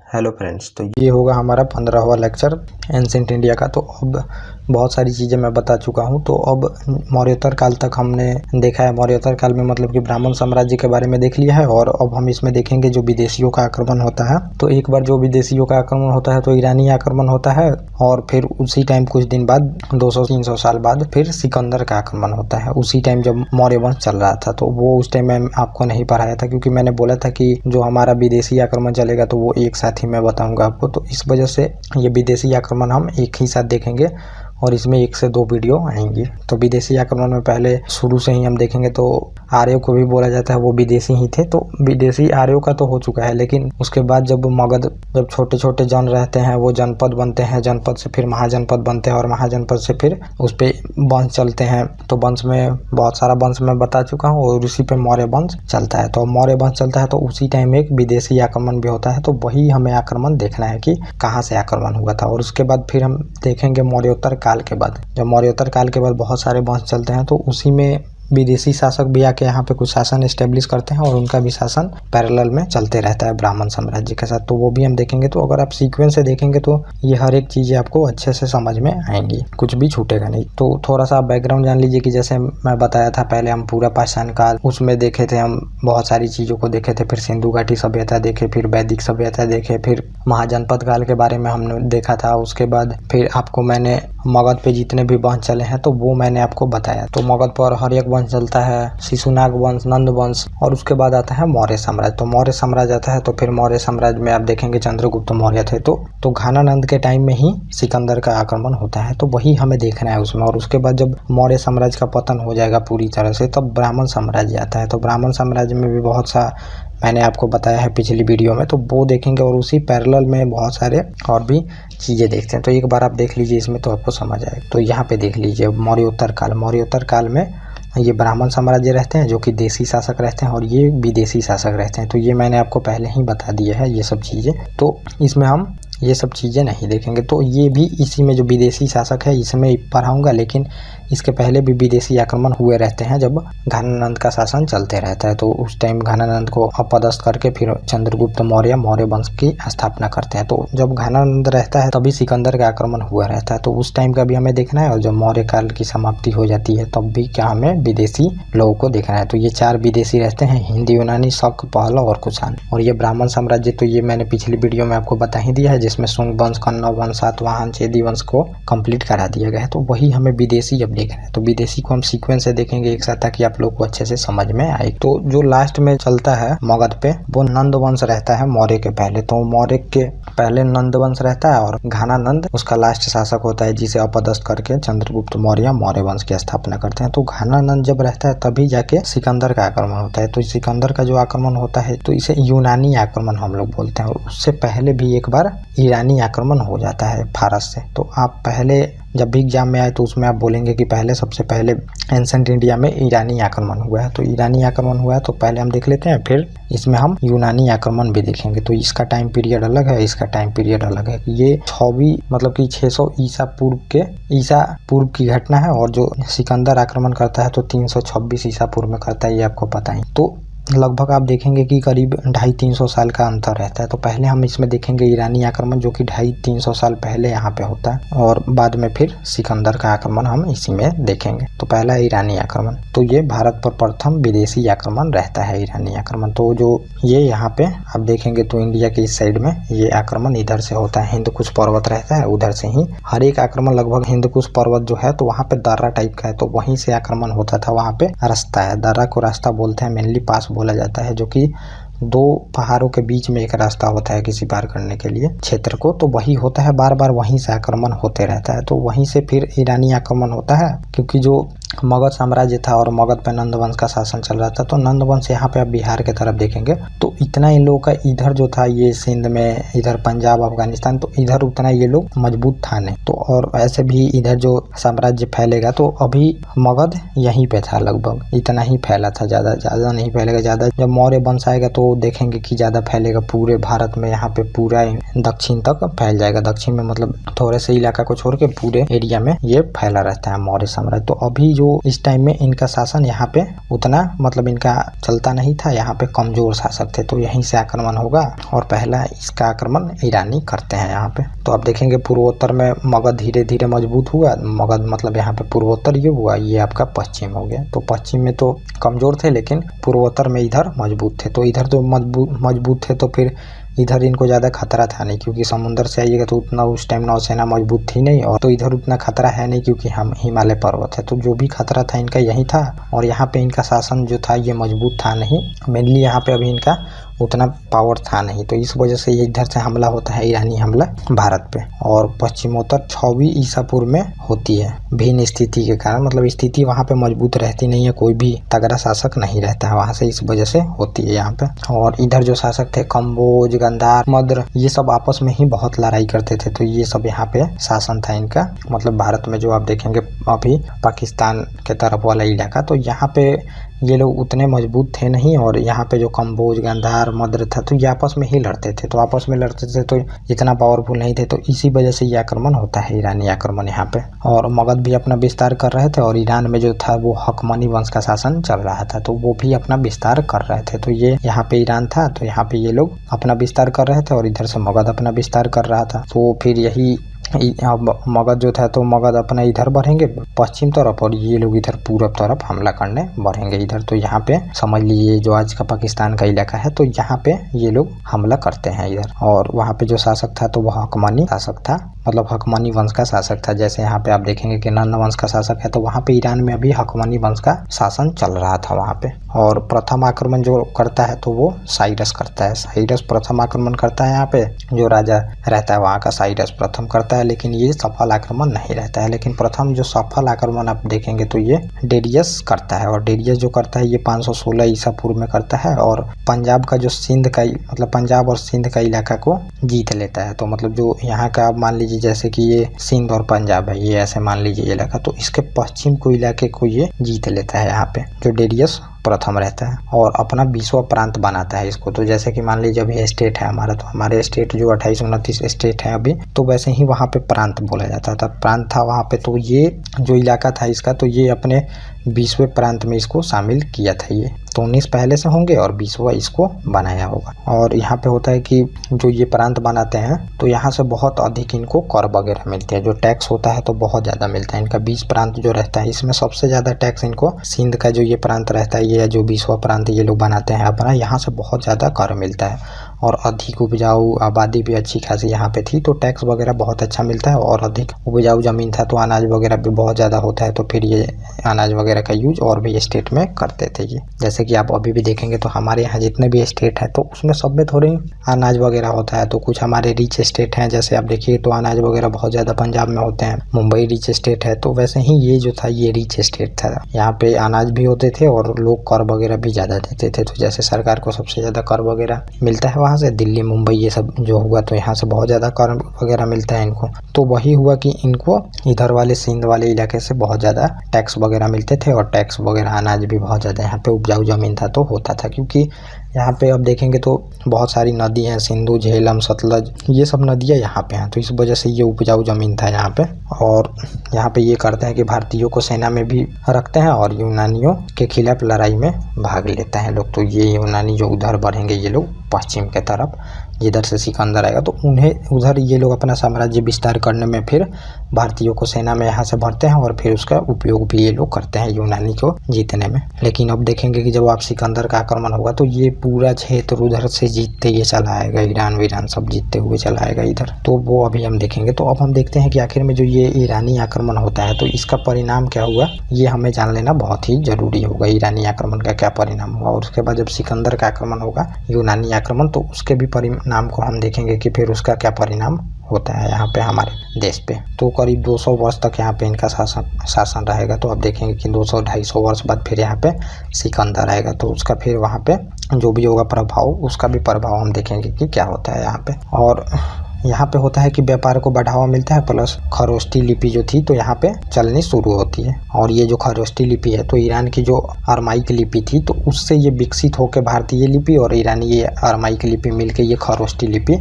Hello friends, तो ये होगा हमारा 15वां लेक्चर एंसेंट इंडिया का। तो अब बहुत सारी चीज़ें मैं बता चुका हूँ। तो अब मौर्योत्तर काल तक हमने देखा है। मौर्योत्तर काल में मतलब कि ब्राह्मण साम्राज्य के बारे में देख लिया है, और अब हम इसमें देखेंगे जो विदेशियों का आक्रमण होता है। तो एक बार जो विदेशियों का आक्रमण होता है तो ईरानी आक्रमण होता है, और फिर उसी टाइम कुछ दिन बाद 200-300 साल बाद फिर सिकंदर का आक्रमण होता है। उसी टाइम जब मौर्य वंश चल रहा था, तो वो उस टाइम मैं आपको नहीं पढ़ाया था, क्योंकि मैंने बोला था कि जो हमारा विदेशी आक्रमण चलेगा तो वो एक साथ ही मैं बताऊंगा आपको। तो इस वजह से ये विदेशी आक्रमण हम एक ही साथ देखेंगे, और इसमें 1 से 2 वीडियो आएंगी। तो विदेशी आक्रमण में पहले शुरू से ही हम देखेंगे। तो आर्यों को भी बोला जाता है वो विदेशी ही थे। तो विदेशी आर्यों का तो हो चुका है, लेकिन उसके बाद जब मगध, जब छोटे छोटे जन रहते हैं वो जनपद बनते हैं, जनपद से फिर महाजनपद बनते हैं, और महाजनपद से फिर उस पे वंश चलते हैं। तो वंश में बहुत सारा वंश मैं बता चुका हूँ, और उसी पे मौर्य वंश चलता है। तो मौर्य वंश चलता है तो उसी टाइम एक विदेशी आक्रमण भी होता है। तो वही हमें आक्रमण देखना है कि कहाँ से आक्रमण हुआ था। और उसके बाद फिर हम देखेंगे मौर्योत्तर काल के बाद। जब मौर्योत्तर काल के बाद बहुत सारे वंश चलते हैं, तो उसी में विदेशी शासक भी आके यहाँ पे कुछ शासन एस्टेब्लिश करते हैं, और उनका भी शासन पैरेलल में चलते रहता है ब्राह्मण साम्राज्य के साथ। तो वो भी हम देखेंगे। तो अगर आप सीक्वेंस से देखेंगे तो ये हर एक चीज़ें आपको अच्छे से समझ में आएंगी, कुछ भी छूटेगा नहीं। तो थोड़ा सा बैकग्राउंड जान लीजिए कि जैसे मैं बताया था पहले, हम पूरा पाषाण काल उसमें देखे थे, हम बहुत सारी चीज़ों को देखे थे। फिर सिंधु घाटी सभ्यता देखे, फिर वैदिक सभ्यता देखे, फिर महाजनपद काल के बारे में हमने देखा था। उसके बाद फिर आपको मैंने मगध पे जितने भी वंश चले हैं तो वो मैंने आपको बताया। तो मगध पर हर एक वंश चलता है, शिशुनाग वंश, नंद वंश, और उसके बाद आता है मौर्य साम्राज्य। तो मौर्य साम्राज्य आता है, तो फिर मौर्य साम्राज्य में आप देखेंगे चंद्रगुप्त मौर्य थे। तो घानानंद के टाइम में ही सिकंदर का आक्रमण होता है। तो वही हमें देखना है उसमें। और उसके बाद जब मौर्य साम्राज्य का पतन हो जाएगा पूरी तरह से, तब ब्राह्मण साम्राज्य आता है। तो ब्राह्मण साम्राज्य में भी बहुत सा मैंने आपको बताया है पिछली वीडियो में, तो वो देखेंगे। और उसी पैरेलल में बहुत सारे और भी चीज़ें देखते हैं। तो एक बार आप देख लीजिए इसमें, तो आपको समझ आए। तो यहाँ पे देख लीजिए मौर्योत्तर काल। मौर्योत्तर काल में ये ब्राह्मण साम्राज्य रहते हैं, जो कि देशी शासक रहते हैं, और ये विदेशी शासक रहते हैं। तो ये मैंने आपको पहले ही बता दिया है ये सब चीज़ें। तो इसमें हम ये सब चीज़ें नहीं देखेंगे। तो ये भी इसी में जो विदेशी शासक है इसमें पढ़ाऊँगा, लेकिन इसके पहले भी विदेशी आक्रमण हुए रहते हैं जब घानानंद का शासन चलते रहता है। तो उस टाइम घानानंद को अपदस्थ करके फिर चंद्रगुप्त मौर्य मौर्य वंश की स्थापना करते हैं। तो जब घानानंद रहता है तभी सिकंदर का आक्रमण हुआ रहता है। तो उस टाइम का भी हमें देखना है। और जब मौर्य काल की समाप्ति हो जाती है तब भी क्या हमें विदेशी लोगों को देखना है। तो ये 4 विदेशी रहते हैं, हिंदी, यूनानी, शक, पहलव और कुषाण। और ये ब्राह्मण साम्राज्य तो ये मैंने पिछली वीडियो में आपको बता ही दिया है, जिसमें शुंग वंश, कन्नव वंश, सातवाहन, चेदी वंश को कंप्लीट करा दिया गया है। तो वही हमें विदेशी अब देखना है। तो विदेशी को हम सीक्वेंस से देखेंगे एक साथ, ताकि आप लोग को अच्छे से समझ में आए। तो जो लास्ट में चलता है मगध पे, वो नंद वंश रहता है मौर्य के पहले। तो मौर्य के पहले नंद वंश रहता है, और घानानंद उसका लास्ट शासक होता है, जिसे अपदस्थ करके चंद्रगुप्त मौर्य मौर्य वंश की स्थापना करते हैं। तो घानानंद जब रहता है तभी जाके सिकंदर का आक्रमण होता है। तो सिकंदर का जो आक्रमण होता है तो इसे यूनानी आक्रमण हम लोग बोलते हैं। और उससे पहले भी एक बार ईरानी आक्रमण हो जाता है फारस से। तो आप पहले जब भी एग्जाम में आए तो उसमें आप बोलेंगे कि पहले सबसे पहले एंसेंट इंडिया में ईरानी आक्रमण हुआ है। तो ईरानी आक्रमण हुआ है तो पहले हम देख लेते हैं, फिर इसमें हम यूनानी आक्रमण भी देखेंगे। तो इसका टाइम पीरियड अलग है, इसका टाइम पीरियड अलग है। ये 6वीं मतलब कि 600 ईसा पूर्व की घटना है, और जो सिकंदर आक्रमण करता है तो 326 ईसा पूर्व में करता है, ये आपको पता ही। तो लगभग आप देखेंगे कि करीब 250-300 साल का अंतर रहता है। तो पहले हम इसमें देखेंगे ईरानी आक्रमण, जो कि 250-300 साल पहले यहाँ पे होता है, और बाद में फिर सिकंदर का आक्रमण हम इसी में देखेंगे। तो पहला ईरानी आक्रमण, तो ये भारत पर प्रथम विदेशी आक्रमण रहता है, ईरानी आक्रमण। तो जो ये यहाँ पे आप देखेंगे तो इंडिया के इस साइड में ये आक्रमण इधर से होता है, हिंदकुश पर्वत रहता है उधर से ही। हर एक आक्रमण लगभग हिंदकुश पर्वत जो है तो वहाँ पे दर्रा टाइप का है, तो वहीं से आक्रमण होता था। वहाँ पे रास्ता है, दर्रा को रास्ता बोलते हैं, मेनली पास बोला जाता है, जो कि 2 पहाड़ों के बीच में एक रास्ता होता है किसी पार करने के लिए क्षेत्र को। तो वही होता है, बार बार वहीं से आक्रमण होते रहता है। तो वहीं से फिर ईरानी आक्रमण होता है, क्योंकि जो मगध साम्राज्य था और मगध पे नंद वंश का शासन चल रहा था। तो नंद वंश यहाँ पे आप बिहार के तरफ देखेंगे तो इतना इन लोगों का इधर जो था, ये सिंध में, इधर पंजाब, अफगानिस्तान, तो इधर उतना ये लोग मजबूत था नहीं। तो और ऐसे भी इधर जो साम्राज्य फैलेगा, तो अभी मगध यहीं पे था, लगभग इतना ही फैला था, ज़्यादा नहीं फैलेगा। ज़्यादा जब मौर्य वंश आएगा तो देखेंगे कि ज़्यादा फैलेगा पूरे भारत में, यहाँ पे पूरा दक्षिण तक फैल जाएगा। दक्षिण में मतलब थोड़े से इलाका को छोड़ के पूरे एरिया में ये फैला रहता है मौर्य साम्राज्य। तो अभी जो इस टाइम में इनका शासन यहाँ पे उतना मतलब इनका चलता नहीं था, यहाँ पे कमजोर शासक थे, तो यहीं से आक्रमण होगा और पहला इसका आक्रमण ईरानी करते हैं यहाँ पे। तो आप देखेंगे पूर्वोत्तर में मगध धीरे धीरे मजबूत हुआ, मगध मतलब यहाँ पे पूर्वोत्तर ये हुआ, ये आपका पश्चिम हो गया। तो पश्चिम में तो कमजोर थे लेकिन पूर्वोत्तर में इधर मजबूत थे। तो इधर तो मजबूत थे तो फिर इधर इनको ज़्यादा खतरा था नहीं, क्योंकि समुद्र से आइएगा तो उतना उस टाइम नौसेना मजबूत थी नहीं, और तो इधर उतना खतरा है नहीं क्योंकि हम हिमालय पर्वत है। तो जो भी खतरा था इनका यही था, और यहाँ पे इनका शासन जो था ये मजबूत था नहीं, मेनली यहाँ पे अभी इनका उतना पावर था नहीं। तो इस वजह से ये इधर से हमला होता है, ईरानी हमला भारत पे, और पश्चिमोत्तर 6वीं ईसा पूर्व में होती है भिन्न स्थिति के कारण, मतलब स्थिति वहाँ पे मजबूत रहती नहीं है, कोई भी तगड़ा शासक नहीं रहता है वहाँ से, इस वजह से होती है यहाँ पे। और इधर जो शासक थे कम्बोज, गंधार, मद्र, ये सब आपस में ही बहुत लड़ाई करते थे। तो ये सब यहाँ पे शासन था इनका, मतलब भारत में जो आप देखेंगे अभी पाकिस्तान के तरफ वाला इलाका, तो यहाँ पे ये लोग उतने मजबूत थे नहीं, और यहाँ पे जो कम्बोज, गांधार, मद्र था तो ये आपस में ही लड़ते थे, तो आपस में लड़ते थे तो इतना पावरफुल नहीं थे, तो इसी वजह से ये आक्रमण होता है, ईरानी आक्रमण यहाँ पे। और मगध भी अपना विस्तार कर रहे थे, और ईरान में जो था वो हकमनी वंश का शासन चल रहा था, तो वो भी अपना विस्तार कर रहे थे। तो ये यहाँ पे ईरान था, तो यहाँ पे ये लोग अपना विस्तार कर रहे थे, और इधर से मगध अपना विस्तार कर रहा था। तो फिर यही मगध जो था तो मगध अपना इधर बढ़ेंगे पश्चिम तरफ, और ये लोग इधर पूरब तरफ हमला करने बढ़ेंगे इधर। तो यहाँ पे समझ लीजिए जो आज का पाकिस्तान का इलाका है, तो यहाँ पे ये लोग हमला करते हैं इधर। और वहाँ पे जो शासक था तो वह हकमानी शासक था, मतलब हकमानी वंश का शासक था। जैसे यहाँ पे आप देखेंगे कि नंद वंश का शासक है, तो वहाँ पे ईरान में अभी हकमानी वंश का शासन चल रहा था वहाँ पे। और प्रथम आक्रमण जो करता है तो वो साइरस करता है, साइरस प्रथम आक्रमण करता है। यहाँ पे जो राजा रहता है वहाँ का साइरस प्रथम करता है, लेकिन ये सफल आक्रमण नहीं रहता है। लेकिन प्रथम जो सफल आक्रमण आप देखेंगे तो ये डेरियस करता है, और डेरियस जो करता है ये 516 ईसा पूर्व में करता है, और पंजाब का जो सिंध का मतलब पंजाब और सिंध का इलाका को जीत लेता है। तो मतलब जो यहाँ का आप मान लीजिए जैसे कि ये सिंध और पंजाब है, ये ऐसे मान लीजिए इलाका, तो इसके पश्चिम को इलाके को ये जीत लेता है यहाँ पे, जो डेरियस प्रथम रहता है, और अपना 20वां प्रांत बनाता है इसको। तो जैसे कि मान लीजिए अभी स्टेट है हमारा, तो हमारे स्टेट जो 28-29 स्टेट है अभी, तो वैसे ही वहाँ पे प्रांत बोला जाता था, प्रांत था वहाँ पे। तो ये जो इलाका था इसका, तो ये अपने 20वें प्रांत में इसको शामिल किया था ये। तो 19 पहले से होंगे और 20वां इसको बनाया होगा। और यहाँ पे होता है कि जो ये प्रांत बनाते हैं तो यहाँ से बहुत अधिक इनको कर वगैरह मिलते हैं, जो टैक्स होता है तो बहुत ज़्यादा मिलता है। इनका 20 प्रांत जो रहता है इसमें सबसे ज़्यादा टैक्स इनको सिंध का जो ये प्रांत रहता है, ये जो 20वां प्रांत ये लोग बनाते हैं अपना, यहाँ से बहुत ज़्यादा कर मिलता है। और अधिक उपजाऊ आबादी भी अच्छी खासी यहाँ पे थी, तो टैक्स वगैरह बहुत अच्छा मिलता है, और अधिक उपजाऊ ज़मीन था तो अनाज वगैरह भी बहुत ज़्यादा होता है। तो फिर ये अनाज वगैरह का यूज और भी स्टेट में करते थे ये। जैसे कि आप अभी भी देखेंगे तो हमारे यहाँ जितने भी स्टेट हैं तो उसमें सब में थोड़ी अनाज वगैरह होता है। तो कुछ हमारे रिच स्टेट हैं, जैसे आप देखिए तो अनाज वगैरह बहुत ज़्यादा पंजाब में होते हैं। मुंबई रिच स्टेट है, तो वैसे ही ये जो था ये रिच स्टेट था, यहाँ पे अनाज भी होते थे और लोग कर वगैरह भी ज़्यादा देते थे। तो जैसे सरकार को सबसे ज़्यादा कर वगैरह मिलता है वहाँ से, दिल्ली मुंबई ये सब जो हुआ तो यहाँ से बहुत ज़्यादा कर वगैरह मिलता है इनको। तो वही हुआ कि इनको इधर वाले सिंध वाले इलाके से बहुत ज़्यादा टैक्स वगैरह मिलते थे, और टैक्स वगैरह अनाज भी बहुत ज़्यादा यहाँ पे उपजाऊ ज़मीन था तो होता था। क्योंकि यहाँ पे अब देखेंगे तो बहुत सारी नदी हैं, सिंधु, झेलम, सतलज, ये सब नदियाँ यहाँ पे हैं, तो इस वजह से ये उपजाऊ ज़मीन था यहाँ पे। और यहाँ पे ये करते हैं कि भारतीयों को सेना में भी रखते हैं और यूनानियों के खिलाफ लड़ाई में भाग लेते हैं लोग। तो ये यूनानी जो उधर बढ़ेंगे ये लोग पश्चिम के तरफ, जिधर से सिकंदर आएगा तो उन्हें उधर ये लोग अपना साम्राज्य विस्तार करने में फिर भारतीयों को सेना में यहाँ से भरते हैं, और फिर उसका उपयोग भी ये लोग करते हैं यूनानी को जीतने में। लेकिन अब देखेंगे कि जब आप सिकंदर का आक्रमण होगा तो ये पूरा क्षेत्र उधर से जीतते ये चला आएगा, ईरान वीरान सब जीतते हुए चला आएगा इधर। तो वो अभी हम देखेंगे। तो अब हम देखते हैं कि आखिर में जो ये ईरानी आक्रमण होता है तो इसका परिणाम क्या हुआ, ये हमें जान लेना बहुत ही जरूरी होगा। ईरानी आक्रमण का क्या परिणाम हुआ, और उसके बाद जब सिकंदर का आक्रमण होगा यूनानी आक्रमण, तो उसके भी परिणाम को हम देखेंगे कि फिर उसका क्या परिणाम होता है यहाँ पे हमारे देश पे। तो करीब 200 वर्ष तक यहाँ पे इनका शासन रहेगा। तो अब देखेंगे कि 200-250 वर्ष बाद फिर यहाँ पे सिकंदर आएगा, तो उसका फिर वहाँ पे जो भी होगा प्रभाव, उसका भी प्रभाव हम देखेंगे कि क्या होता है यहाँ पे। और यहाँ पे होता है कि व्यापार को बढ़ावा मिलता है, प्लस खरोष्टी लिपि जो थी तो यहाँ पे चलनी शुरू होती है। और ये जो खरोष्टी लिपि है तो ईरान की जो अरमाइक लिपि थी तो उससे ये विकसित होकर भारतीय लिपि और ईरानी ये अरमाइक लिपि मिलकर ये खरोष्टी लिपि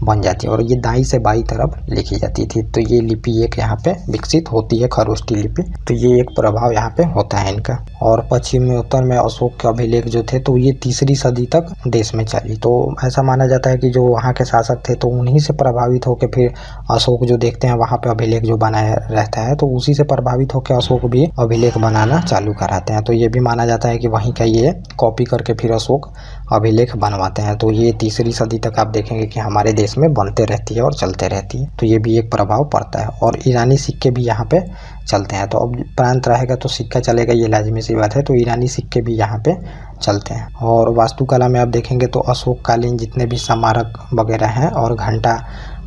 बन जाती है और ये दाईं से बाईं तरफ लिखी जाती थी। तो ये लिपि एक यहाँ पे विकसित होती है, खरोष्टी लिपि। तो ये एक प्रभाव यहाँ पे होता है इनका। और पश्चिम में उत्तर में अशोक के अभिलेख जो थे तो ये 3री सदी तक देश में चली। तो ऐसा माना जाता है कि जो वहाँ के शासक थे तो उन्हीं से प्रभावित होकर फिर अशोक जो देखते हैं वहाँ पे अभिलेख जो बनाया रहता है तो उसी से प्रभावित होकर अशोक भी अभिलेख बनाना चालू कराते हैं। तो ये भी माना जाता है कि वहीं का ये कॉपी करके फिर अशोक अभिलेख बनवाते हैं। तो ये 3री सदी तक आप देखेंगे कि हमारे देश में बनते रहती है और चलते रहती है। तो ये भी एक प्रभाव पड़ता है। और ईरानी सिक्के भी यहाँ पे चलते हैं। तो अब प्रांत रहेगा तो सिक्का चलेगा, ये लाजमी सी बात है। तो ईरानी सिक्के भी यहाँ पे चलते हैं। और वास्तुकला में आप देखेंगे तो अशोक कालीन जितने भी स्मारक वगैरह हैं और घंटा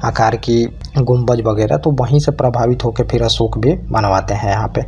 आकार की गुंबज वगैरह तो वहीं से प्रभावित होकर फिर अशोक भी बनवाते हैं यहाँ पे।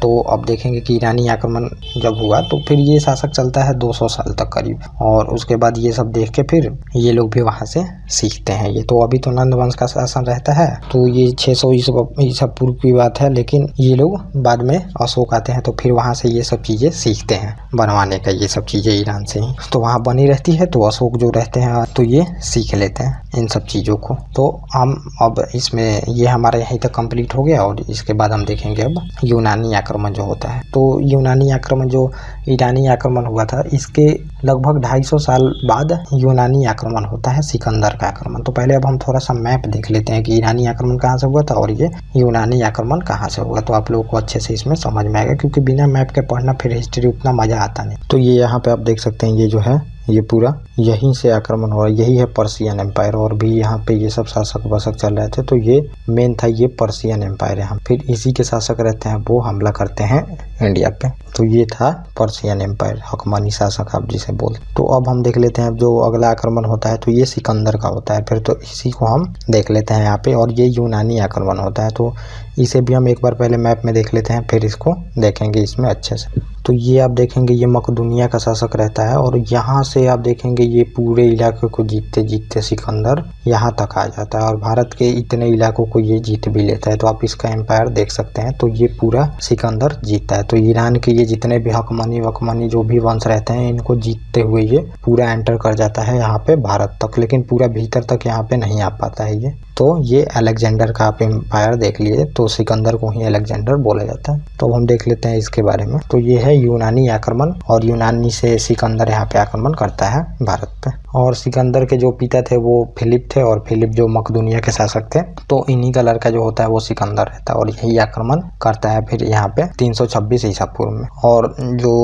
तो अब देखेंगे कि ईरानी आक्रमण जब हुआ तो फिर ये शासक चलता है 200 साल तक करीब। और उसके बाद ये सब देख के फिर ये लोग भी वहाँ से सीखते हैं। ये तो अभी तो नंद वंश का शासन रहता है तो ये 600 ईसा पूर्व की बात है, लेकिन ये लोग बाद में अशोक आते हैं तो फिर वहाँ से ये सब चीज़ें सीखते हैं बनवाने का, ये सब चीज़ें ईरान से ही तो वहाँ बनी रहती है। तो अशोक जो रहते हैं तो ये सीख लेते हैं इन सब चीज़ों को। तो हम अब इसमें ये हमारा यहीं तक कंप्लीट हो गया। और इसके बाद हम देखेंगे अब यूनानी आक्रमण जो होता है। तो यूनानी आक्रमण जो ईरानी आक्रमण हुआ था इसके लगभग 250 साल बाद यूनानी आक्रमण होता है, सिकंदर का आक्रमण। तो पहले अब हम थोड़ा सा मैप देख लेते हैं कि ईरानी आक्रमण कहाँ से हुआ था और ये यूनानी आक्रमण कहाँ से हुआ। तो आप लोगों को अच्छे से इसमें समझ में आएगा, क्योंकि बिना मैप के पढ़ना फिर हिस्ट्री उतना मज़ा आता नहीं। तो ये यहाँ पे आप देख सकते हैं, ये जो है ये पूरा यहीं से आक्रमण हो रहा है, यही है पर्शियन एम्पायर। और भी यहाँ पे ये सब शासक वसक चल रहे थे तो ये मेन था, ये पर्शियन एम्पायर है। फिर इसी के शासक रहते हैं वो हमला करते हैं इंडिया पे। तो ये था पर्शियन एम्पायर, हकमानी शासक आप जिसे बोल। तो अब हम देख लेते हैं जो अगला आक्रमण होता है तो ये सिकंदर का होता है। फिर तो इसी को हम देख लेते हैं यहाँ पे। और ये यूनानी आक्रमण होता है तो इसे भी हम एक बार पहले मैप में देख लेते हैं, फिर इसको देखेंगे इसमें अच्छे से। तो ये आप देखेंगे ये मकदूनिया का शासक रहता है और यहाँ से आप देखेंगे ये पूरे इलाके को जीतते जीतते सिकंदर यहाँ तक आ जाता है और भारत के इतने इलाकों को ये जीत भी लेता है। तो आप इसका एम्पायर देख सकते हैं। तो ये पूरा सिकंदर जीतता है। तो ईरान के ये जितने भी हकमानी वकमानी जो भी वंश रहते हैं इनको जीतते हुए ये पूरा एंटर कर जाता है यहाँ पे भारत तक, लेकिन पूरा भीतर तक यहाँ पे नहीं आ पाता है ये। तो ये अलेक्जेंडर का आप एम्पायर देख लिए, तो सिकंदर को ही अलेक्जेंडर बोला जाता है। तो हम देख लेते हैं इसके बारे में। तो ये है यूनानी आक्रमण और यूनानी से सिकंदर यहाँ पे आक्रमण करता है भारत पे। और सिकंदर के जो पिता थे वो फिलिप थे और फिलिप जो मकदूनिया के शासक थे। तो इन्हीं का लड़का जो होता है वो सिकंदर रहता है और यही आक्रमण करता है फिर यहाँ पे 326 ईसा पूर्व में। और जो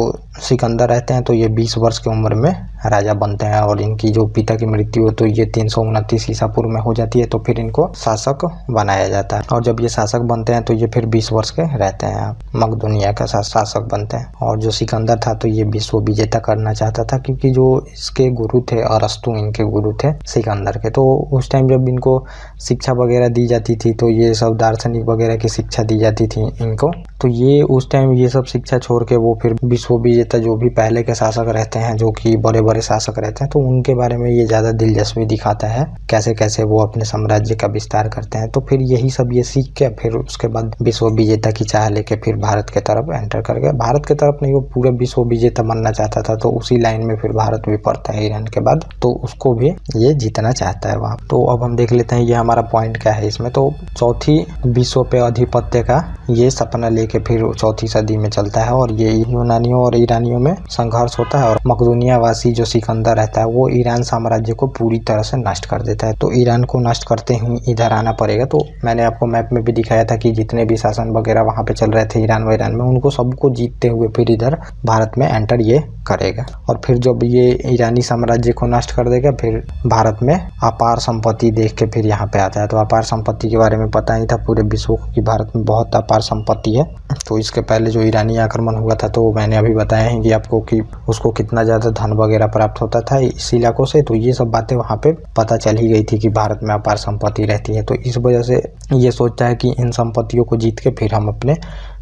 सिकंदर रहते हैं तो ये 20 वर्ष की उम्र में राजा बनते हैं और इनकी जो पिता की मृत्यु हो तो ये 329 ईसा पूर्व में हो जाती है। तो फिर इनको शासक बनाया जाता है और जब ये शासक बनते हैं तो ये फिर 20 वर्ष के रहते हैं, मकदूनिया का शासक बनते हैं। और जो सिकंदर था तो ये विश्व विजेता करना चाहता था, क्योंकि जो इसके गुरु थे अरस्तु इनके गुरु थे सिकंदर के। तो उस टाइम जब इनको शिक्षा वगैरह दी जाती थी तो ये सब दार्शनिक वगैरह की शिक्षा दी जाती थी इनको। तो ये उस टाइम ये सब शिक्षा छोड़ के वो फिर विश्व विजेता जो भी पहले के शासक रहते हैं, जो कि बड़े बड़े शासक रहते हैं, तो उनके बारे में ये ज़्यादा दिलचस्पी दिखाता है, कैसे कैसे वो अपने साम्राज्य का विस्तार करते हैं। तो फिर यही सब ये सीख के फिर उसके बाद विश्व विजेता की चाह लेके फिर भारत के तरफ एंटर कर गया। भारत के तरफ नहीं, वो पूरा विश्व विजेता बनना चाहता था। तो उसी लाइन में फिर भारत भी पड़ता है ईरान के बाद, तो उसको भी ये जीतना चाहता है वहाँ। तो अब हम देख लेते हैं ये हमारा पॉइंट क्या है इसमें। तो चौथी विश्व पे अधिपत्य का ये सपना लेके फिर 4वीं सदी में चलता है और ये यूनानियों और ईरानियों में संघर्ष होता है। और मकदूनिया वासी जो सिकंदर रहता है वो ईरान साम्राज्य को पूरी तरह से नष्ट कर देता है। तो ईरान को नष्ट करते ही इधर आना पड़ेगा। तो मैंने आपको मैप में भी दिखाया था कि जितने भी शासन वगैरह वहाँ पे चल रहे थे ईरान में, उनको सबको जीतते हुए फिर इधर भारत में एंटर ये करेगा। और फिर जब ये ईरानी साम्राज्य को नष्ट कर देगा फिर भारत में अपार संपत्ति देख के फिर यहाँ पे आता है। तो अपार संपत्ति के बारे में पता ही था पूरे विश्व को कि भारत में बहुत अपार संपत्ति है। तो इसके पहले जो ईरानी आक्रमण हुआ था तो मैंने अभी बताया है कि आपको कि उसको कितना ज़्यादा धन वगैरह प्राप्त होता था इस इलाकों से। तो ये सब बातें वहाँ पे पता चल ही गई थी कि भारत में अपार संपत्ति रहती है। तो इस वजह से ये सोचता है कि इन संपत्तियों को जीत के फिर हम अपने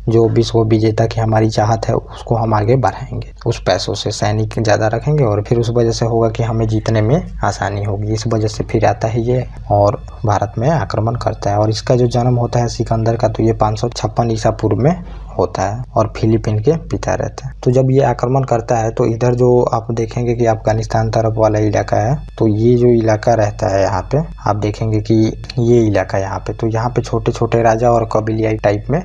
जो विश्व विजेता की हमारी चाहत है उसको हम आगे बढ़ाएंगे, उस पैसों से सैनिक ज़्यादा रखेंगे और फिर उस वजह से होगा कि हमें जीतने में आसानी होगी। इस वजह से फिर आता है ये और भारत में आक्रमण करता है। और इसका जो जन्म होता है सिकंदर का, तो ये 556 ईसा पूर्व में होता है और फिलीपीन के पिता रहते हैं। तो जब ये आक्रमण करता है तो इधर जो आप देखेंगे कि अफगानिस्तान तरफ वाला इलाका है, तो ये जो इलाका रहता है यहाँ पे आप देखेंगे कि ये इलाका यहाँ पे छोटे छोटे राजा और कबीलियाई टाइप में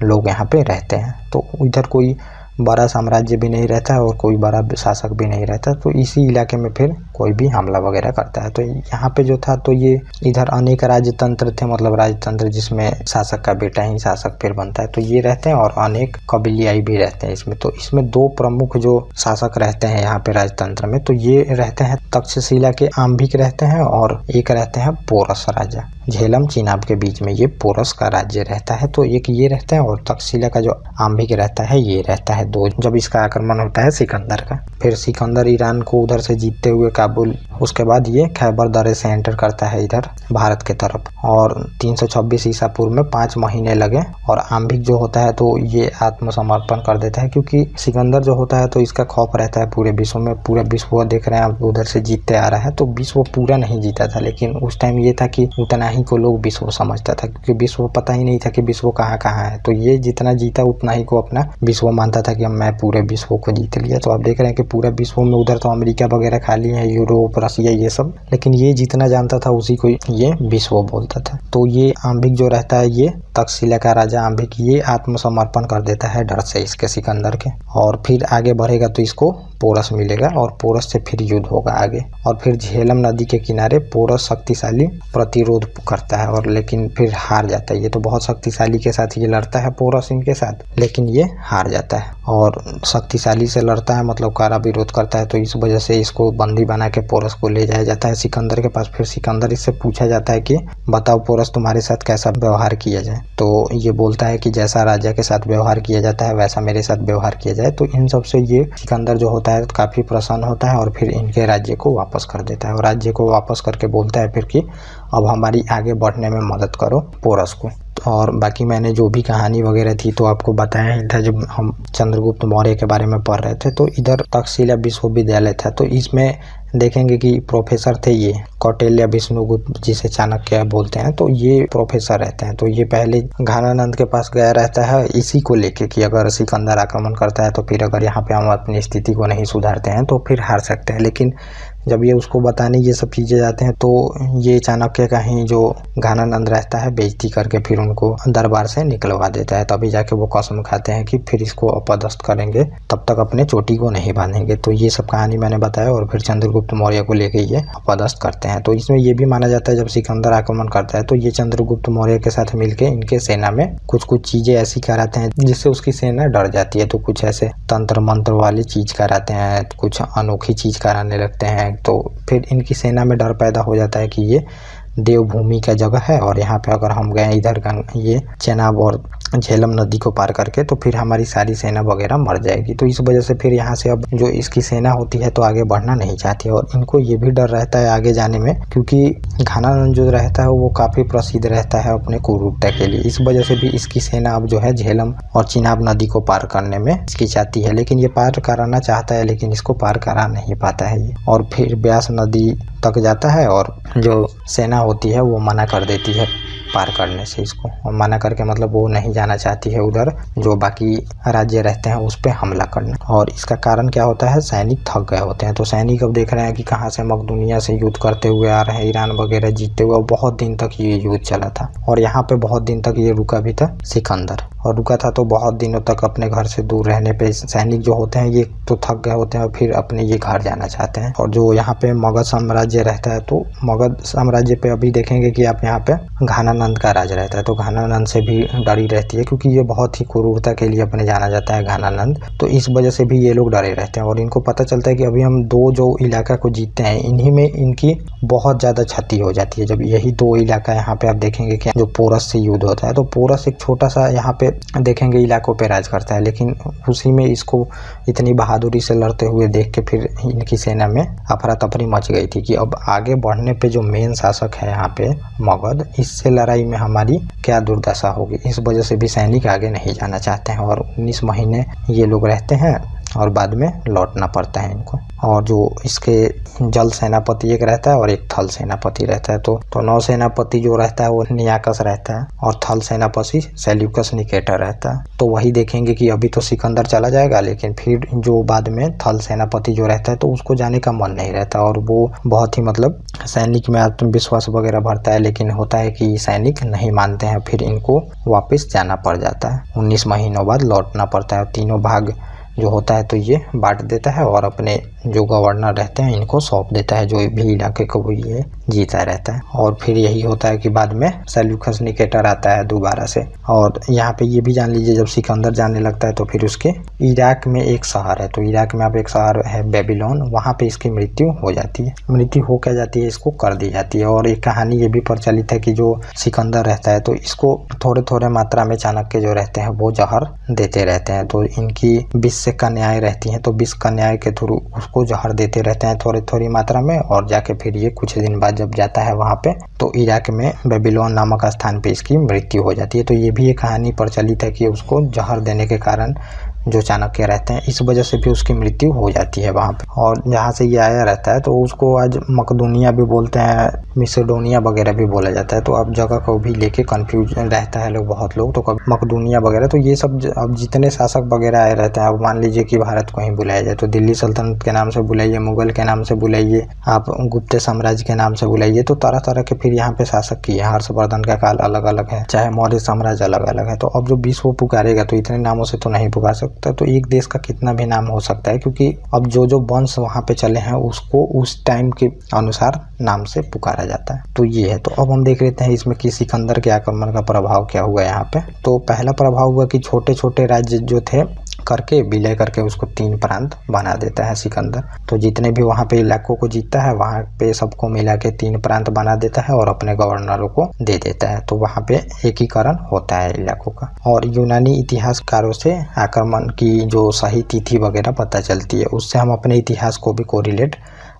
लोग यहाँ पे रहते हैं। तो इधर कोई बड़ा साम्राज्य भी नहीं रहता है और कोई बड़ा शासक भी नहीं रहता, तो इसी इलाके में फिर कोई भी हमला वगैरह करता है। तो यहाँ पे जो था तो ये इधर अनेक राजतंत्र थे, मतलब राजतंत्र जिसमें शासक का बेटा ही शासक फिर बनता है, तो ये रहते हैं और अनेक कबीलियाई भी रहते हैं इसमें। तो इसमें दो प्रमुख जो शासक रहते हैं यहाँ पे राजतंत्र में, तो ये रहते हैं तक्षशिला के आम्भिक रहते हैं और एक रहते हैं पोरस राजा। झेलम चिनाब के बीच में ये पोरस का राज्य रहता है, तो एक ये रहता है और तक्षशिला का जो आम्भिक रहता है ये रहता है दो। जब इसका आक्रमण होता है सिकंदर का, फिर सिकंदर ईरान को उधर से जीतते हुए काबुल, उसके बाद ये खैबर दर्रे से एंटर करता है इधर भारत के तरफ और 326 ईसा पूर्व में 5 महीने लगे और आम्भिक जो होता है तो ये आत्मसमर्पण कर देता है, क्योंकि सिकंदर जो होता है तो इसका खौफ रहता है पूरे विश्व में। पूरे विश्व देख रहे हैं आप उधर से जीतते आ रहा है, तो विश्व पूरा नहीं जीता था, लेकिन उस टाइम ये था कि उतना ही को लोग विश्व समझता था, क्योंकि विश्व पता ही नहीं था कि विश्व कहाँ कहाँ है। तो ये जितना जीता उतना ही को अपना विश्व मानता था कि मैं पूरे विश्व को जीत लिया। तो आप देख रहे हैं कि पूरा विश्व में उधर तो अमेरिका वगैरह खाली है, यूरोप रसिया ये सब, लेकिन ये जितना जानता था उसी को ये विश्व बोलता था। तो ये आम्भिक जो रहता है, ये तक्षशिला का राजा आम्भिक, ये आत्मसमर्पण कर देता है डर से इसके सिकंदर के, और फिर आगे बढ़ेगा तो इसको पोरस मिलेगा और पोरस से फिर युद्ध होगा आगे। और फिर झेलम नदी के किनारे पोरस शक्तिशाली प्रतिरोध करता है और लेकिन फिर हार जाता है। ये तो बहुत शक्तिशाली के साथ ये लड़ता है पोरस इनके साथ, लेकिन ये हार जाता है और शक्तिशाली से लड़ता है, मतलब कारा विरोध करता है। तो इस वजह से इसको बंदी बना के पोरस को ले जाया जाता है सिकंदर के पास। फिर सिकंदर इससे पूछा जाता है कि बताओ पोरस तुम्हारे साथ कैसा व्यवहार किया जाए, तो ये बोलता है कि जैसा राजा के साथ व्यवहार किया जाता है वैसा मेरे साथ व्यवहार किया जाए। तो इन सब से ये सिकंदर जो होता है काफी प्रसन्न होता है और फिर इनके राज्य को वापस कर देता है और राज्य को वापस करके बोलता है फिर कि अब हमारी आगे बढ़ने में मदद करो पोरस को। और बाकी मैंने जो भी कहानी वगैरह थी तो आपको बताया ही था जब हम चंद्रगुप्त मौर्य के बारे में पढ़ रहे थे। तो इधर तक्षशिला विश्वविद्यालय था, तो इसमें देखेंगे कि प्रोफेसर थे ये कौटिल्य विष्णुगुप्त, जिसे चाणक्य बोलते हैं, तो ये प्रोफेसर रहते हैं। तो ये पहले घानानंद के पास गया रहता है इसी को लेके कि अगर सिकंदर आक्रमण करता है तो फिर अगर यहाँ पे हम अपनी स्थिति को नहीं सुधारते हैं तो फिर हार सकते हैं। लेकिन जब ये उसको बताने ये सब चीज़ें जाते हैं तो ये चाणक्य का ही जो घानानंद रहता है बेइज्जती करके फिर उनको दरबार से निकलवा देता है। तभी जाके वो कसम खाते हैं कि फिर इसको अपदस्थ करेंगे, तब तक अपने चोटी को नहीं बांधेंगे। तो ये सब कहानी मैंने बताया और फिर चंद्रगुप्त मौर्य को लेके ये अपदस्थ करते हैं। तो इसमें ये भी माना जाता है जब सिकंदर आक्रमण करता है तो ये चंद्रगुप्त मौर्य के साथ मिलके इनके सेना में कुछ चीजें ऐसी कराते हैं जिससे उसकी सेना डर जाती है। तो कुछ ऐसे तंत्र मंत्र वाली चीज कराते हैं, कुछ अनोखी चीज कराने लगते हैं, तो फिर इनकी सेना में डर पैदा हो जाता है कि ये देवभूमि का जगह है और यहाँ पे अगर हम गए इधर ये चेनाब और झेलम नदी को पार करके तो फिर हमारी सारी सेना वगैरह मर जाएगी। तो इस वजह से फिर यहाँ से अब जो इसकी सेना होती है तो आगे बढ़ना नहीं चाहती है और इनको ये भी डर रहता है आगे जाने में, क्योंकि घानानंद जो रहता है वो काफी प्रसिद्ध रहता है अपने क्रूरता के लिए। इस वजह से भी इसकी सेना अब जो है झेलम और चिनाब नदी को पार करने में हिचकिचाती है, लेकिन ये पार कराना चाहता है लेकिन इसको पार करा नहीं पाता है ये। और फिर ब्यास नदी तक जाता है और जो सेना होती है वो मना कर देती है पार करने से इसको, और मना करके मतलब वो नहीं जाना चाहती है उधर जो बाकी राज्य रहते हैं उस पर हमला करना। और इसका कारण क्या होता है, सैनिक थक गए होते हैं। तो सैनिक अब देख रहे हैं कि कहाँ से मकदूनिया से युद्ध करते हुए आ रहे हैं, ईरान वगैरह जीतते हुए। बहुत दिन तक ये युद्ध चला था और यहाँ पे बहुत दिन तक ये रुका भी था सिकंदर, और रुका था तो बहुत दिनों तक अपने घर से दूर रहने पे सैनिक जो होते हैं ये तो थक गए होते हैं और फिर अपने ये घर जाना चाहते हैं। और जो यहाँ पे मगध साम्राज्य रहता है तो मगध साम्राज्य पे अभी देखेंगे कि आप यहाँ पे घानानंद का राज रहता है, तो घानानंद से भी डरी रहती है क्योंकि ये बहुत ही क्रूरता के लिए अपने जाना जाता है घानानंद। तो इस वजह से भी ये लोग डरे रहते हैं और इनको पता चलता है कि अभी हम दो जो इलाका को जीतते हैं इन्हीं में इनकी बहुत ज़्यादा क्षति हो जाती है। जब यही दो इलाका यहाँ पे आप देखेंगे कि जो पोरस से युद्ध होता है, तो पोरस एक छोटा सा यहाँ पे से देखेंगे इलाकों पे राज करता है, लेकिन उसी में इसको इतनी बहादुरी से लड़ते हुए देख के फिर इनकी सेना में अफरा तफरी मच गई थी कि अब आगे बढ़ने पे जो मेन शासक है यहाँ पे मगध, इससे लड़ाई में हमारी क्या दुर्दशा होगी। इस वजह से भी सैनिक आगे नहीं जाना चाहते हैं और 19 महीने ये लोग रहते हैं और बाद में लौटना पड़ता है इनको। और जो इसके जल सेनापति एक रहता है और एक थल सेनापति रहता है। तो नौ सेनापति जो रहता है वो नियाकस रहता है और थल सेनापति सेल्यूकस निकेटर रहता है। तो वही देखेंगे कि अभी तो सिकंदर चला जाएगा, लेकिन फिर जो बाद में थल सेनापति जो रहता है तो उसको जाने का मन नहीं रहता और वो बहुत ही मतलब सैनिक में आत्मविश्वास वगैरह भरता है, लेकिन होता है कि सैनिक नहीं मानते हैं, फिर इनको वापस जाना पड़ जाता है। 19 महीनों बाद लौटना पड़ता है। तीनों भाग जो होता है तो ये बांट देता है और अपने जो गवर्नर रहते हैं इनको सौंप देता है, जो भी इलाके को वो ये जीता रहता है। और फिर यही होता है कि बाद में सेल्यूकस निकेटर आता है दोबारा से। और यहाँ पे ये भी जान लीजिए, जब सिकंदर जाने लगता है तो फिर उसके इराक में एक शहर है, तो इराक में अब एक शहर है बेबीलोन, वहाँ पे इसकी मृत्यु हो जाती है। मृत्यु हो क्या जाती है, इसको कर दी जाती है। और एक कहानी ये भी प्रचलित है कि जो सिकंदर रहता है तो इसको थोड़े थोड़े मात्रा में चाणक्य जो रहते हैं वो जहर देते रहते हैं। तो इनकी 20 से कन्याएं रहती हैं, तो 20 कन्याएं के थ्रू उसको जहर देते रहते हैं थोड़ी थोड़ी मात्रा में। और जाके फिर ये कुछ दिन बाद जब जाता है वहाँ पे तो इराक में बेबीलोन नामक स्थान पे इसकी मृत्यु हो जाती है। तो ये भी एक कहानी प्रचलित है कि उसको जहर देने के कारण जो चाणक्य रहते हैं इस वजह से भी उसकी मृत्यु हो जाती है वहाँ पे। और जहाँ से ये आया रहता है तो उसको आज मकदूनिया भी बोलते हैं, मिसेडोनिया वगैरह भी बोला जाता है। तो अब जगह को भी लेके कंफ्यूज रहता है लोग, बहुत लोग, तो कभी मकदूनिया वगैरह। तो ये सब अब जितने शासक वगैरह आए रहते हैं, अब मान लीजिए कि भारत को ही बुलाया जाए तो दिल्ली सल्तनत के नाम से बुलाइए, मुगल के नाम से बुलाइए, आप गुप्त साम्राज्य के नाम से बुलाइए, तो तरह तरह के फिर यहाँ पे शासक किए। हर्षवर्धन का काल अलग अलग है, चाहे मौर्य साम्राज्य अलग अलग है। तो अब जो विश्व पुकारेगा तो इतने नामों से तो नहीं पुकार सकता, तो एक देश का कितना भी नाम हो सकता है, क्योंकि अब जो वंश वहां पे चले हैं उसको उस टाइम के अनुसार नाम से पुकारा जाता है। तो ये है। तो अब हम देख लेते हैं इसमें कि सिकंदर के आक्रमण का प्रभाव क्या हुआ यहाँ पे। तो पहला प्रभाव हुआ कि छोटे छोटे राज्य जो थे करके विलय करके उसको 3 प्रांत बना देता है सिकंदर। तो जितने भी वहाँ पे इलाकों को जीतता है वहाँ पे सबको मिला के 3 प्रांत बना देता है और अपने गवर्नरों को दे देता है। तो वहाँ पे एकीकरण होता है इलाकों का। और यूनानी इतिहासकारों से आक्रमण की जो सही तिथि वगैरह पता चलती है, उससे हम अपने इतिहास को भी कोरिलेट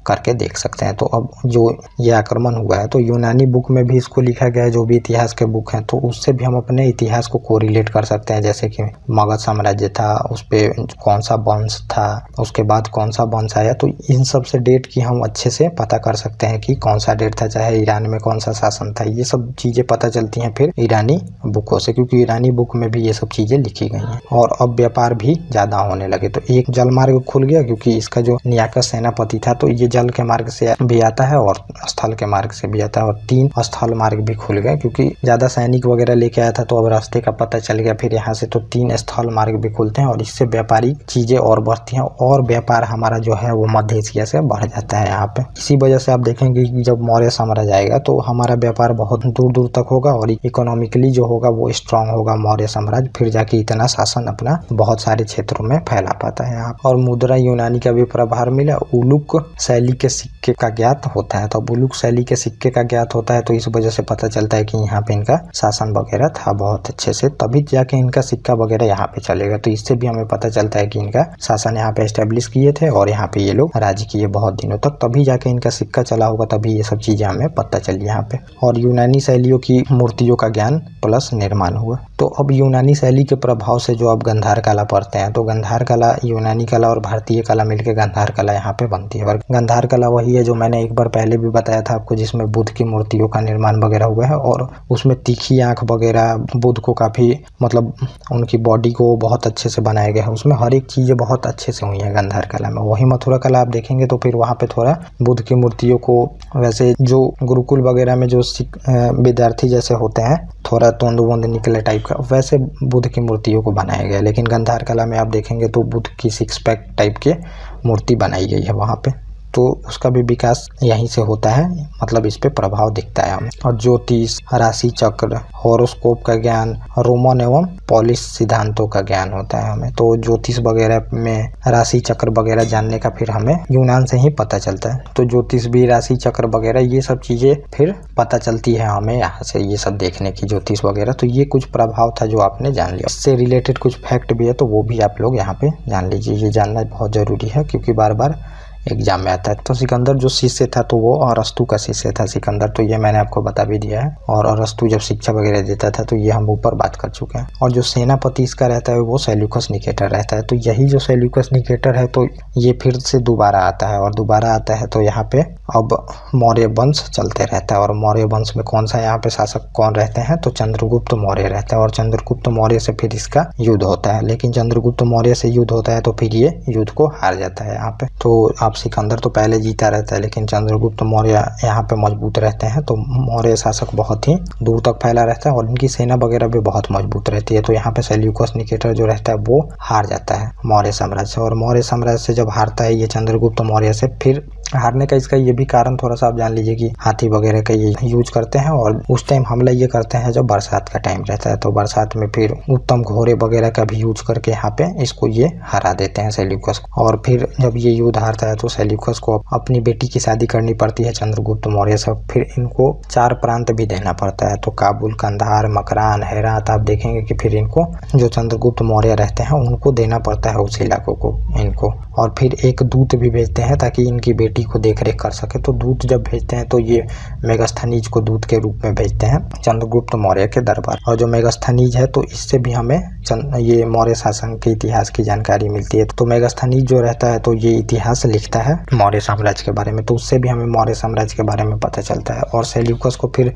करके देख सकते हैं। तो अब जो ये आक्रमण हुआ है तो यूनानी बुक में भी इसको लिखा गया है, जो भी इतिहास के बुक हैं, तो उससे भी हम अपने इतिहास को कोरिलेट कर सकते हैं। जैसे कि मगध साम्राज्य था, उस पर कौन सा वंश था, उसके बाद कौन सा वंश आया, तो इन सब से डेट की हम अच्छे से पता कर सकते हैं कि कौन सा डेट था, चाहे ईरान में कौन सा शासन था। ये सब चीज़ें पता चलती हैं फिर ईरानी बुकों से, क्योंकि ईरानी बुक में भी ये सब चीज़ें लिखी गई हैं। और अब व्यापार भी ज़्यादा होने लगे। तो एक जलमार्ग खुल गया, क्योंकि इसका जो नियाकस सेनापति था तो ये जल के मार्ग से भी आता है और स्थल के मार्ग से भी आता है, और 3 स्थल मार्ग भी खुल गए, क्योंकि ज्यादा सैनिक वगैरह लेके आया था तो अब रास्ते का पता चल गया फिर यहाँ से। तो 3 स्थल मार्ग भी खुलते हैं और इससे व्यापारिक चीजें और बढ़ती हैं और व्यापार हमारा जो है वो मध्य एशिया से बढ़ जाता है यहाँ पे। इसी वजह से आप देखेंगे कि जब मौर्य साम्राज्य आएगा तो हमारा व्यापार बहुत दूर दूर तक होगा और इकोनॉमिकली जो होगा वो स्ट्रांग होगा मौर्य साम्राज्य, फिर जाके इतना शासन अपना बहुत सारे क्षेत्रों में फैला पाता है यहाँ। और मुद्रा यूनानी का भी प्रभाव मिला। उलुक शैली के सिक्के का ज्ञात होता है, तो उलुक शैली के सिक्के का ज्ञात होता है, तो इस वजह से पता चलता है कि यहाँ पे इनका शासन वगैरह था बहुत अच्छे से, तभी जाके इनका सिक्का वगैरह यहाँ पे चलेगा। तो इससे भी हमें पता चलता है कि इनका शासन यहाँ पे एस्टेब्लिश किए थे और यहाँ पे ये लोग राज किए बहुत दिनों तक, तभी जाके इनका सिक्का चला होगा, तभी ये सब चीजें हमें पता चली यहाँ पे। और यूनानी शैलियों की मूर्तियों का ज्ञान प्लस निर्माण हुआ। तो अब यूनानी शैली के प्रभाव से जो अब गंधार कला पढ़ते हैं, तो गंधार कला यूनानी कला और भारतीय कला मिलकर गंधार कला यहाँ पे बनती है। और गंधार कला वही है जो मैंने एक बार पहले भी बताया था आपको, जिसमें बुद्ध की मूर्तियों का निर्माण वगैरह हुआ है और उसमें तीखी आंख वगैरह, बुद्ध को काफी मतलब उनकी बॉडी को बहुत अच्छे से बनाया गया है, उसमें हर एक चीजें बहुत अच्छे से हुई है गंधार कला में। वही मथुरा कला आप देखेंगे तो फिर वहाँ पे थोड़ा बुद्ध की मूर्तियों को, वैसे जो गुरुकुल वगैरह में जो विद्यार्थी जैसे होते हैं थोड़ा तोंद वोंद निकले टाइप का, वैसे बुद्ध की मूर्तियों को बनाया गया। लेकिन गंधार कला में आप देखेंगे तो बुद्ध की 6 पैक टाइप के मूर्ति बनाई गई है वहाँ पे। तो उसका भी विकास यहीं से होता है, मतलब इस पे प्रभाव दिखता है हमें। और ज्योतिष, राशि चक्र, हॉरोस्कोप का ज्ञान, रोमन एवं पॉलिश सिद्धांतों का ज्ञान होता है हमें। तो ज्योतिष वगैरह में राशि चक्र वगैरह जानने का फिर हमें यूनान से ही पता चलता है। तो ज्योतिष भी, राशि चक्र वगैरह ये सब चीजें फिर पता चलती है हमें यहाँ से, ये सब देखने की, ज्योतिष वगैरह। तो ये कुछ प्रभाव था जो आपने जान लिया। इससे रिलेटेड कुछ फैक्ट भी है तो वो भी आप लोग यहाँ पे जान लीजिए। ये जानना बहुत जरूरी है क्योंकि बार बार एग्जाम में आता है। तो सिकंदर जो शिष्य था तो वो अरस्तु का शिष्य था सिकंदर, तो ये मैंने आपको बता भी दिया है। और अरस्तु जब शिक्षा वगैरह देता था तो ये हम ऊपर बात कर चुके हैं। और जो सेनापति इसका रहता है वो सेल्यूकस निकेटर रहता है। तो यही जो सेल्यूकस निकेटर है तो ये फिर से दोबारा आता है, और दोबारा आता है तो यहाँ पे अब मौर्य वंश चलते रहता है। और मौर्य वंश में कौन सा यहाँ पे शासक कौन रहते हैं तो चंद्रगुप्त मौर्य रहता है। और चंद्रगुप्त मौर्य से फिर इसका युद्ध होता है, लेकिन चंद्रगुप्त मौर्य से युद्ध होता है तो फिर ये युद्ध को हार जाता है यहाँ पे। तो आप सिकंदर तो पहले जीता रहता है, लेकिन चंद्रगुप्त मौर्य यहाँ पे मजबूत रहते हैं। तो मौर्य शासक बहुत ही दूर तक फैला रहता है और इनकी सेना वगैरह भी बहुत मजबूत रहती है। तो यहाँ पे सेल्यूकस निकेटर जो रहता है वो हार जाता है मौर्य साम्राज्य से। और मौर्य साम्राज्य से जब हारता है ये चंद्रगुप्त मौर्य से, फिर हारने का इसका ये भी कारण थोड़ा सा आप जान लीजिए कि हाथी वगैरह का ये यूज करते हैं। और उस टाइम हमला ये करते हैं जब बरसात का टाइम रहता है, तो बरसात में फिर उत्तम घोड़े वगैरह का भी यूज करके यहाँ पे इसको ये हरा देते हैं सेल्यूकस को। और फिर जब ये युद्ध हारता है तो सेल्यूकस को अपनी बेटी की शादी करनी पड़ती है चंद्रगुप्त मौर्य से। फिर इनको 4 प्रांत भी देना पड़ता है, तो काबुल, कंधार, मकरान, हेरात। आप देखेंगे कि फिर इनको जो चंद्रगुप्त मौर्य रहते हैं उनको देना पड़ता है उस इलाकों को इनको। और फिर एक दूत भी भेजते हैं ताकि इनकी बेटी को देख रेख कर सके। तो दूत जब भेजते हैं तो ये मेगास्थनीज को दूत के रूप में भेजते हैं चंद्रगुप्त मौर्य के दरबार। और जो मेगास्थनीज है तो इससे भी हमें ये मौर्य शासन के इतिहास की जानकारी मिलती है। तो मेगास्थनीज जो रहता है तो ये इतिहास लिखता है मौर्य साम्राज्य के बारे में, तो उससे भी हमें मौर्य साम्राज्य के बारे में पता चलता है। और सेल्यूकस को फिर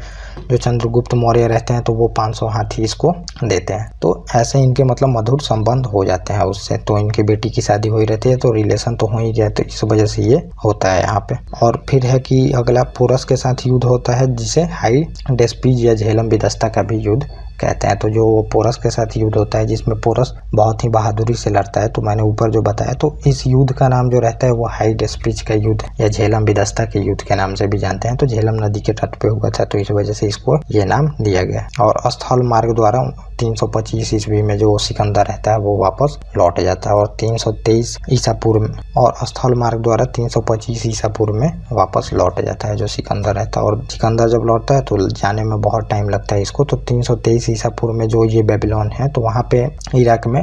जो चंद्रगुप्त मौर्य रहते हैं तो वो 500 हाथी इसको देते हैं। तो ऐसे इनके मतलब मधुर संबंध हो जाते हैं उससे। तो इनकी बेटी की शादी हो ही रहती है तो रिलेशन तो हो ही गया, तो इस वजह से ये होता है यहाँ पे। और फिर है कि अगला पोरस के साथ युद्ध होता है जिसे हाई डेस्पीज या झेलम विदस्ता का भी युद्ध कहते हैं। तो जो पोरस के साथ युद्ध होता है जिसमें पोरस बहुत ही बहादुरी से लड़ता है, तो मैंने ऊपर जो बताया, तो इस युद्ध का नाम जो रहता है वो हाई डेस्पीज का युद्ध या झेलम विदस्ता के युद्ध के नाम से भी जानते हैं। तो झेलम नदी के तट पे हुआ था तो इस वजह से इसको ये नाम दिया गया। और स्थल मार्ग द्वारा 325 ईस्वी में जो सिकंदर रहता है वो वापस लौट जाता है। और 323 ईसा पूर्व में, और स्थल मार्ग द्वारा 325 ईसा पूर्व में वापस लौट जाता है जो सिकंदर रहता है। और सिकंदर जब लौटता है तो जाने में बहुत टाइम लगता है इसको। तो 323 ईसा पूर्व में जो ये बेबीलोन है तो वहाँ पे इराक में,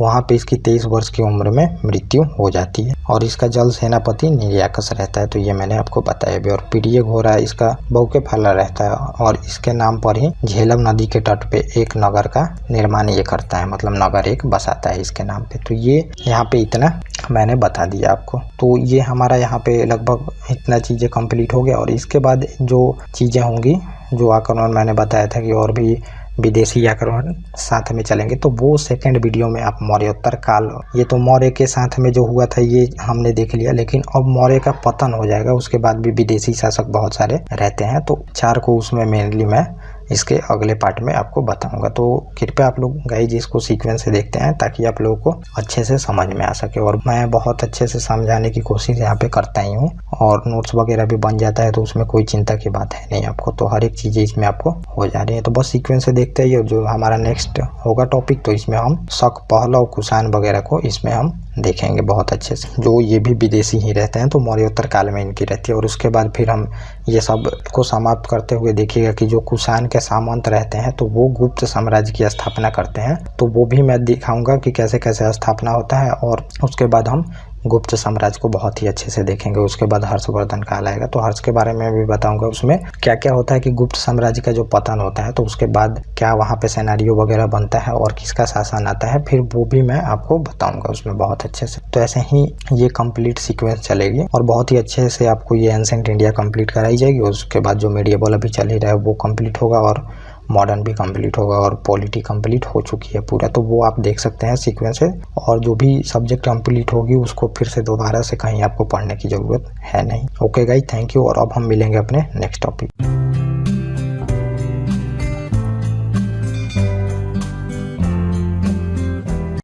वहाँ पे इसकी 23 वर्ष की उम्र में मृत्यु हो जाती है। और इसका जल सेनापति निर्याकस रहता है, तो ये मैंने आपको बताया भी। और पीढ़िए घोड़ा इसका बहुके फैला रहता है और इसके नाम पर ही झेलम नदी के तट पे एक नगर का निर्माण ये करता है, मतलब नगर एक बसाता है इसके नाम पे। तो ये यहाँ पे इतना मैंने बता दिया आपको। तो ये हमारा यहाँ पे लगभग इतना चीज़ें कंप्लीट हो गया। और इसके बाद जो चीज़ें होंगी, जो आक्रमण मैंने बताया था कि और भी विदेशी आक्रमण साथ में चलेंगे, तो वो सेकंड वीडियो में आप मौर्योत्तर काल, ये तो मौर्य के साथ में जो हुआ था ये हमने देख लिया, लेकिन अब मौर्य का पतन हो जाएगा। उसके बाद भी विदेशी शासक बहुत सारे रहते हैं, तो 4 को उसमें मेनली मैं इसके अगले पार्ट में आपको बताऊंगा। तो कृपया आप लोग गाइज इसको सीक्वेंस से देखते हैं ताकि आप लोगों को अच्छे से समझ में आ सके। और मैं बहुत अच्छे से समझाने की कोशिश यहाँ पे करता ही हूँ, और नोट्स वगैरह भी बन जाता है, तो उसमें कोई चिंता की बात है नहीं आपको। तो हर एक चीज़ें इसमें आपको हो जा रही है, तो बस सीक्वेंस से देखते ही। जो हमारा नेक्स्ट होगा टॉपिक, तो इसमें हम शक, पहला और कुषाण वगैरह को इसमें हम देखेंगे बहुत अच्छे से, जो ये भी विदेशी ही रहते हैं, तो मौर्योत्तर काल में इनकी रहती है। और उसके बाद फिर हम ये सब को समाप्त करते हुए देखिएगा कि जो कुषाण के सामंत रहते हैं तो वो गुप्त साम्राज्य की स्थापना करते हैं, तो वो भी मैं दिखाऊंगा कि कैसे कैसे स्थापना होता है। और उसके बाद हम गुप्त साम्राज्य को बहुत ही अच्छे से देखेंगे। उसके बाद हर्षवर्धन काल आएगा, तो हर्ष के बारे में भी बताऊंगा, उसमें क्या क्या होता है कि गुप्त साम्राज्य का जो पतन होता है तो उसके बाद क्या वहाँ पे सिनेरियो वगैरह बनता है और किसका शासन आता है, फिर वो भी मैं आपको बताऊंगा उसमें बहुत अच्छे से। तो ऐसे ही ये कंप्लीट सीक्वेंस चलेगी और बहुत ही अच्छे से आपको ये एंशिएंट इंडिया कंप्लीट कराई जाएगी। उसके बाद जो मीडिएवल अभी चल ही रहा है वो कंप्लीट होगा, और मॉडर्न भी कंप्लीट होगा, और पॉलिटी कंप्लीट हो चुकी है पूरा, तो वो आप देख सकते हैं सीक्वेंस से। और जो भी सब्जेक्ट कंप्लीट होगी उसको फिर से दोबारा से कहीं आपको पढ़ने की ज़रूरत है नहीं। ओके गाइस, थैंक यू, और अब हम मिलेंगे अपने नेक्स्ट टॉपिक।